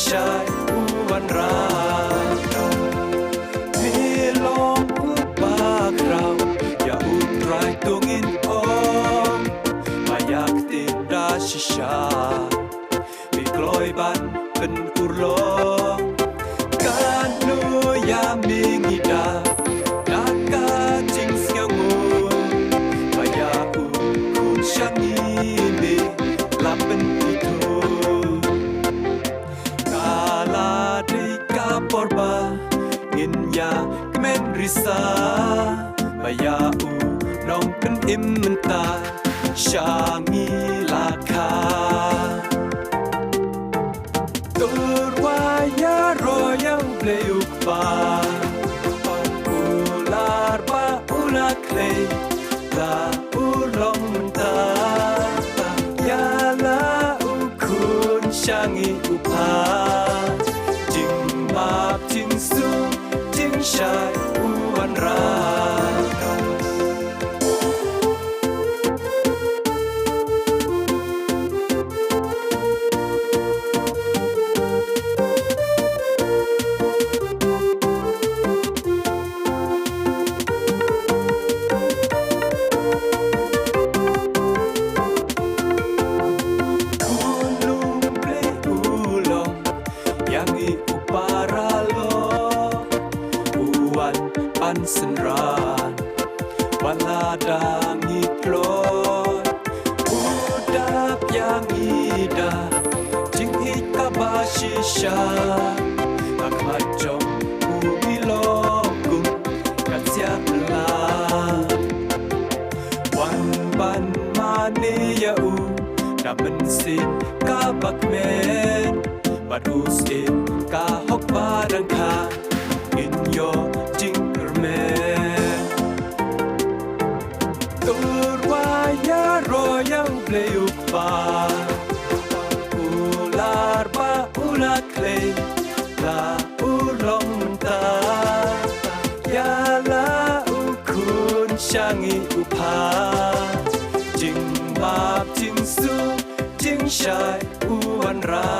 ชายวันรามีลมอุปากเราอย่าอุตรายตัวงินอมมาอยากติดราชิชามีกลอยบันเป็นกุโลการนุยามีงิดานักกาจิงเสียงูมาอยากคุณช่างนี้มีลาเป็นที่ทูกาลาดีกาปอร์บาอินยาเกมนริสามาอยากน้องเป็นอิมมันตาชางีลาคาตัววายารอยาเปลยุกบาอุลาร์บาอุลาเคลลาอุลองมันตายาลาอุคุณชางีอุปาจึงมาจึงสูจึงชายอุวันราปันสันรานวลาดางิโกรธอุดาบยางีดาจิงฮิกาบาชิชาอักมาจงอุบิโลกุมกัจยาลาวันบันมานียาอูดับมันสิกาบักเมนบัดอุสิกาฮกบาดังคาอินโยจิงตัววายารอยาเปลยุกบาอุลาร์บาอุลาเคลลาอุลองมันตายาลาอุคุณชางีอุปาจึงมาจึงสู้จึงชายอุวันรา